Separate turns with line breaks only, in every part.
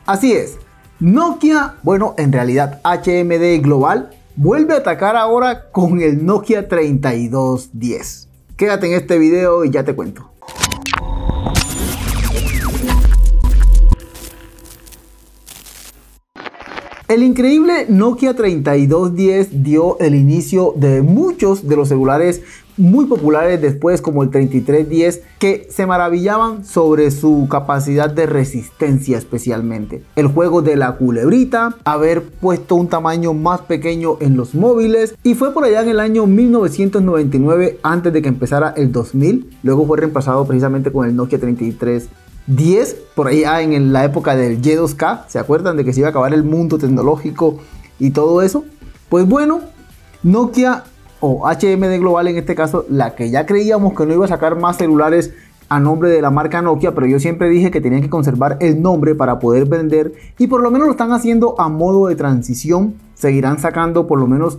Así es, Nokia, bueno, en realidad HMD Global, vuelve a atacar ahora con el Nokia 3210. Quédate en este video y ya te cuento. El increíble Nokia 3210 dio el inicio de muchos de los celulares muy populares después, como el 3310, que se maravillaban sobre su capacidad de resistencia, especialmente el juego de la culebrita, haber puesto un tamaño más pequeño en los móviles, y fue por allá en el año 1999, antes de que empezara el 2000. Luego fue reemplazado precisamente con el Nokia 3310, por allá en la época del Y2K. ¿Se acuerdan de que se iba a acabar el mundo tecnológico y todo eso? Pues bueno, Nokia, o HMD Global en este caso, la que ya creíamos que no iba a sacar más celulares a nombre de la marca Nokia, pero yo siempre dije que tenían que conservar el nombre para poder vender, y por lo menos lo están haciendo a modo de transición. Seguirán sacando por lo menos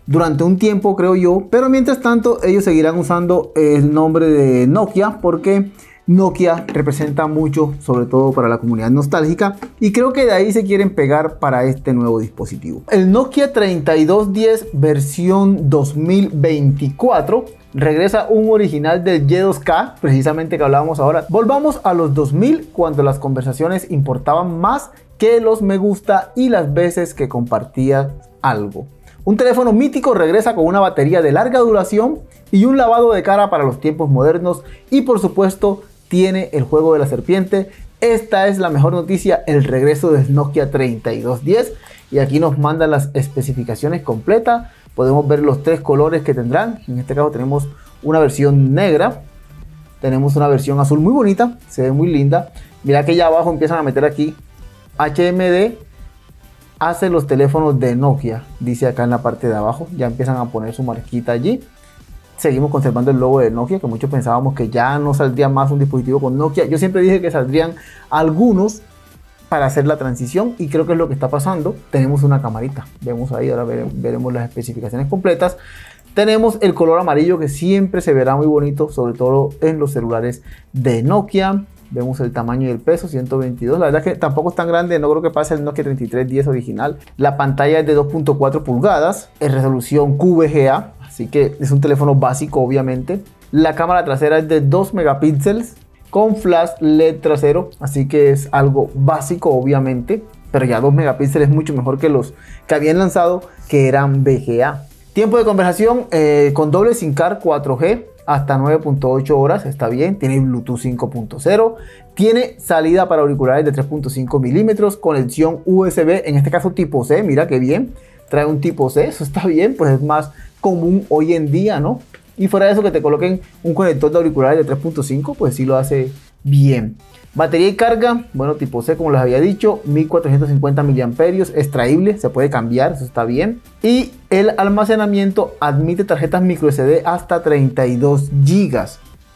durante un tiempo, creo yo, pero mientras tanto ellos seguirán usando el nombre de Nokia, porque Nokia representa mucho, sobre todo para la comunidad nostálgica, y creo que de ahí se quieren pegar para este nuevo dispositivo. El Nokia 3210 versión 2024 regresa un original del Y2K, precisamente que hablábamos ahora. Volvamos a los 2000, cuando las conversaciones importaban más que los me gusta y las veces que compartías algo. Un teléfono mítico regresa con una batería de larga duración y un lavado de cara para los tiempos modernos, y por supuesto tiene el juego de la serpiente. Esta es la mejor noticia, el regreso del Nokia 3210, y aquí nos mandan las especificaciones completas. Podemos ver los tres colores que tendrán. En este caso tenemos una versión negra, tenemos una versión azul muy bonita, se ve muy linda. Mira que ya abajo empiezan a meter aquí HMD hace los teléfonos de Nokia, dice acá en la parte de abajo. Ya empiezan a poner su marquita allí. Seguimos conservando el logo de Nokia, que muchos pensábamos que ya no saldría más un dispositivo con Nokia. Yo siempre dije que saldrían algunos para hacer la transición, y creo que es lo que está pasando. Tenemos una camarita, vemos ahí, ahora veremos las especificaciones completas. Tenemos el color amarillo, que siempre se verá muy bonito, sobre todo en los celulares de Nokia. Vemos el tamaño y el peso, 122. La verdad es que tampoco es tan grande, no creo que pase el Nokia 3310 original. La pantalla es de 2.4 pulgadas, en resolución QVGA, así que es un teléfono básico, obviamente. La cámara trasera es de 2 megapíxeles con flash LED trasero, así que es algo básico, obviamente. Pero ya 2 megapíxeles es mucho mejor que los que habían lanzado, que eran VGA. Tiempo de conversación con doble SIM card 4G hasta 9.8 horas, está bien. Tiene Bluetooth 5.0, tiene salida para auriculares de 3.5 milímetros, conexión USB, en este caso tipo C, mira qué bien, trae un tipo C, eso está bien, pues es más común hoy en día, ¿no? Y fuera de eso, que te coloquen un conector de auriculares de 3.5, pues sí lo hace bien. Batería y carga, bueno, tipo C, como les había dicho, 1450 miliamperios, extraíble, se puede cambiar, eso está bien. Y el almacenamiento admite tarjetas micro SD hasta 32 GB,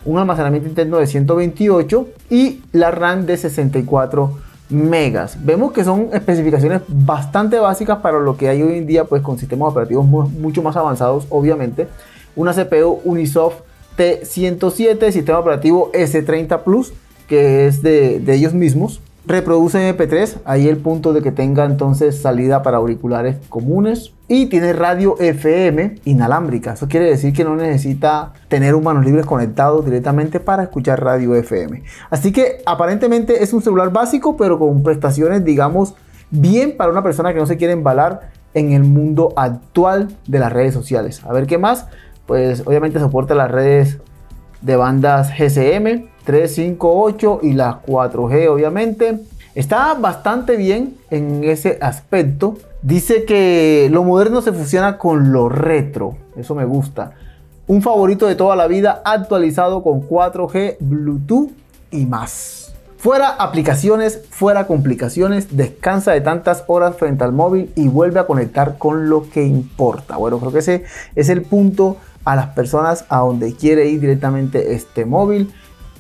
un almacenamiento interno de 128 y la RAM de 64 megas. Vemos que son especificaciones bastante básicas para lo que hay hoy en día, pues con sistemas operativos mucho más avanzados, obviamente. Una CPU Unisoc T107, sistema operativo S30 Plus, que es de ellos mismos. Reproduce MP3, ahí el punto de que tenga entonces salida para auriculares comunes, y tiene radio FM inalámbrica. Eso quiere decir que no necesita tener un manos libres conectados directamente para escuchar radio FM. Así que aparentemente es un celular básico, pero con prestaciones, digamos, bien para una persona que no se quiere embalar en el mundo actual de las redes sociales. A ver qué más. Pues obviamente soporta las redes de bandas GSM 3, 5, 8 y las 4G, obviamente. Está bastante bien en ese aspecto. Dice que lo moderno se fusiona con lo retro. Eso me gusta. Un favorito de toda la vida, actualizado con 4G, Bluetooth y más. Fuera aplicaciones, fuera complicaciones. Descansa de tantas horas frente al móvil y vuelve a conectar con lo que importa. Bueno, creo que ese es el punto a las personas a donde quiere ir directamente este móvil.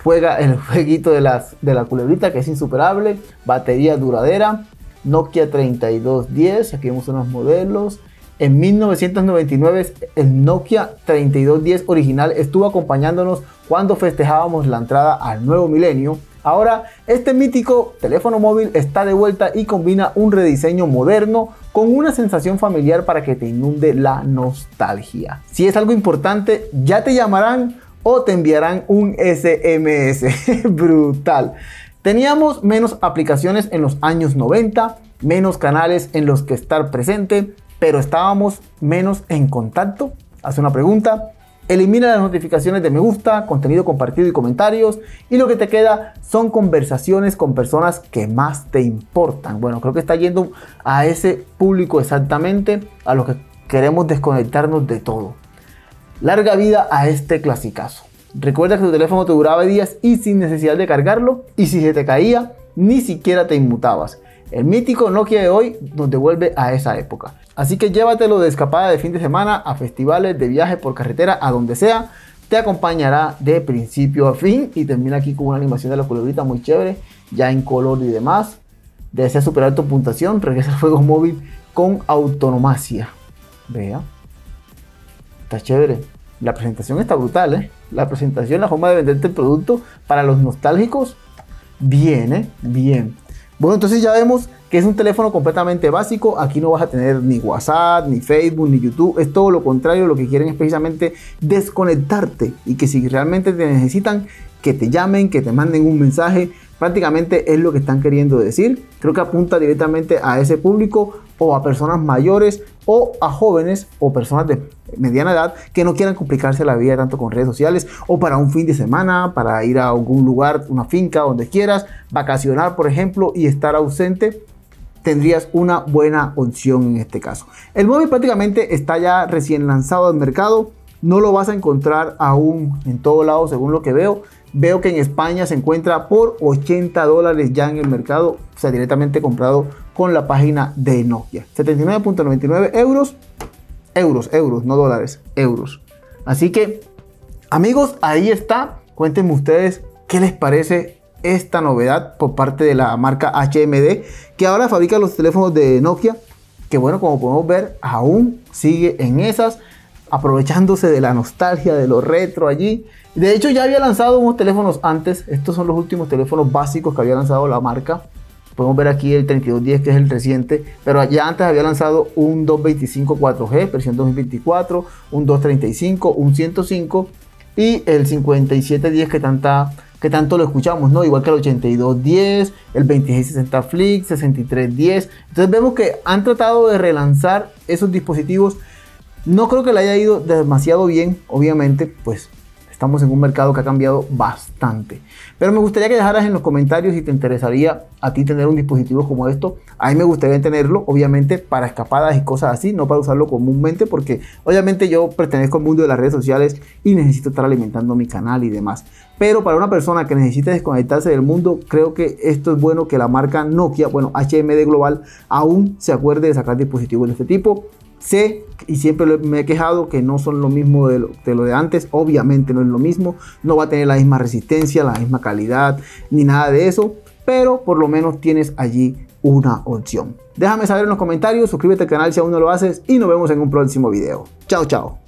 Juega el jueguito de la culebrita, que es insuperable. Batería duradera. Nokia 3210. Aquí vemos unos modelos. En 1999 el Nokia 3210 original estuvo acompañándonos cuando festejábamos la entrada al nuevo milenio. Ahora, este mítico teléfono móvil está de vuelta y combina un rediseño moderno con una sensación familiar para que te inunde la nostalgia. Si es algo importante, ya te llamarán o te enviarán un SMS. Brutal. Teníamos menos aplicaciones en los años 90, menos canales en los que estar presente, pero estábamos menos en contacto. Haz una pregunta. Elimina las notificaciones de me gusta, contenido compartido y comentarios, y lo que te queda son conversaciones con personas que más te importan. Bueno, creo que está yendo a ese público exactamente, a los que queremos desconectarnos de todo. Larga vida a este clasicazo. Recuerda que tu teléfono te duraba días y sin necesidad de cargarlo, y si se te caía, ni siquiera te inmutabas. El mítico Nokia de hoy nos devuelve a esa época. Así que llévatelo de escapada de fin de semana, a festivales, de viaje por carretera, a donde sea. Te acompañará de principio a fin y termina aquí con una animación de la culebrita muy chévere, ya en color y demás. Desea superar tu puntuación, regresa al juego móvil con autonomacia. Vea, está chévere. La presentación está brutal, ¿eh? La presentación, la forma de venderte el producto para los nostálgicos, bien, bien. Bueno, entonces ya vemos que es un teléfono completamente básico. Aquí no vas a tener ni WhatsApp, ni Facebook, ni YouTube. Es todo lo contrario. Lo que quieren es precisamente desconectarte, y que si realmente te necesitan, que te llamen, que te manden un mensaje. Prácticamente es lo que están queriendo decir. Creo que apunta directamente a ese público, o a personas mayores, o a jóvenes, o personas de mediana edad que no quieran complicarse la vida tanto con redes sociales, o para un fin de semana, para ir a algún lugar, una finca, donde quieras, vacacionar por ejemplo, y estar ausente. Tendrías una buena opción en este caso. El móvil prácticamente está ya recién lanzado al mercado. No lo vas a encontrar aún en todo lado según lo que veo. Veo que en España se encuentra por $80 ya en el mercado, o sea, directamente comprado con la página de Nokia. 79.99 euros. Euros, no dólares, euros. Así que, amigos, ahí está. Cuéntenme ustedes qué les parece esta novedad por parte de la marca HMD, que ahora fabrica los teléfonos de Nokia, que bueno, como podemos ver, aún sigue en esas, aprovechándose de la nostalgia, de lo retro allí. De hecho, ya había lanzado unos teléfonos antes. Estos son los últimos teléfonos básicos que había lanzado la marca. Podemos ver aquí el 3210, que es el reciente, pero ya antes había lanzado un 225 4G, versión 2024, un 235, un 105 y el 5710 que tanto lo escuchamos, ¿no? Igual que el 8210, el 2660 Flip, 6310. Entonces vemos que han tratado de relanzar esos dispositivos. No creo que le haya ido demasiado bien, obviamente, pues estamos en un mercado que ha cambiado bastante. Pero me gustaría que dejaras en los comentarios si te interesaría a ti tener un dispositivo como esto. A mí me gustaría tenerlo, obviamente, para escapadas y cosas así, no para usarlo comúnmente, porque obviamente yo pertenezco al mundo de las redes sociales y necesito estar alimentando mi canal y demás. Pero para una persona que necesite desconectarse del mundo, creo que esto es bueno, que la marca Nokia, bueno, HMD Global, aún se acuerde de sacar dispositivos de este tipo. Sé, y siempre me he quejado, que no son lo mismo de lo de antes. Obviamente no es lo mismo, no va a tener la misma resistencia, la misma calidad, ni nada de eso, pero por lo menos tienes allí una opción. Déjame saber en los comentarios, suscríbete al canal si aún no lo haces, y nos vemos en un próximo video. Chao, chao.